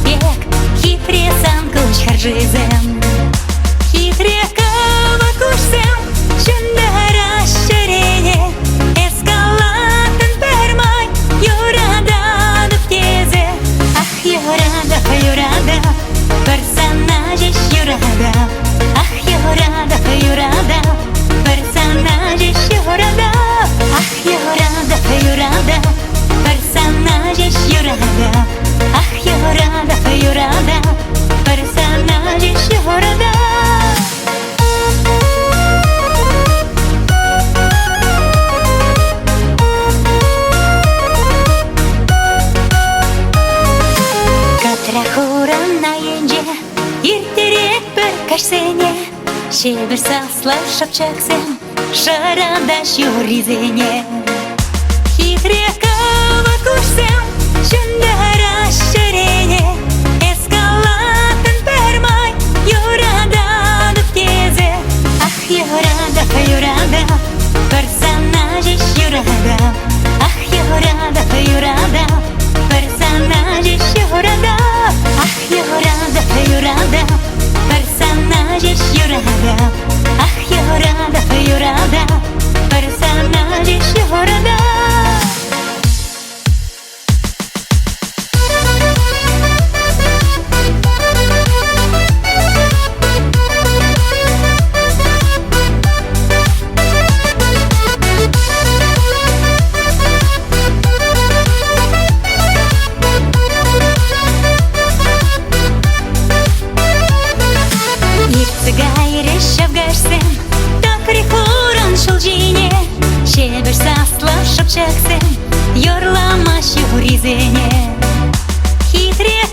бек, хитре санкуш харжизем. Хитре кава кушсем, чундара шерене, эскалатын пермай, юрада дуптезе. Ах, юрада, персонажиш юрада. Ах, юрада, персонажиш юрада. Ах, юрада, персонажиш юрада. Ах, юрада, персонажиш юрада. Katrahuranayenje irterek bir kaşsene, şebir sasla şapçaksem, şaradaş yorizene. Hitre kava kuşsem, şundara şerene, eskalatın permay, yorada duптезе. Ah, yorada, personajiş yorada. Ah, yorada, personajiş yorada. Ah, yorada, personajiş yorada. Ah, yorada, personajiş yorada. Гайре шавгашсем, такри хуран шылжине, шебір сасла шапчаксем, йорламаш юризене. Хитре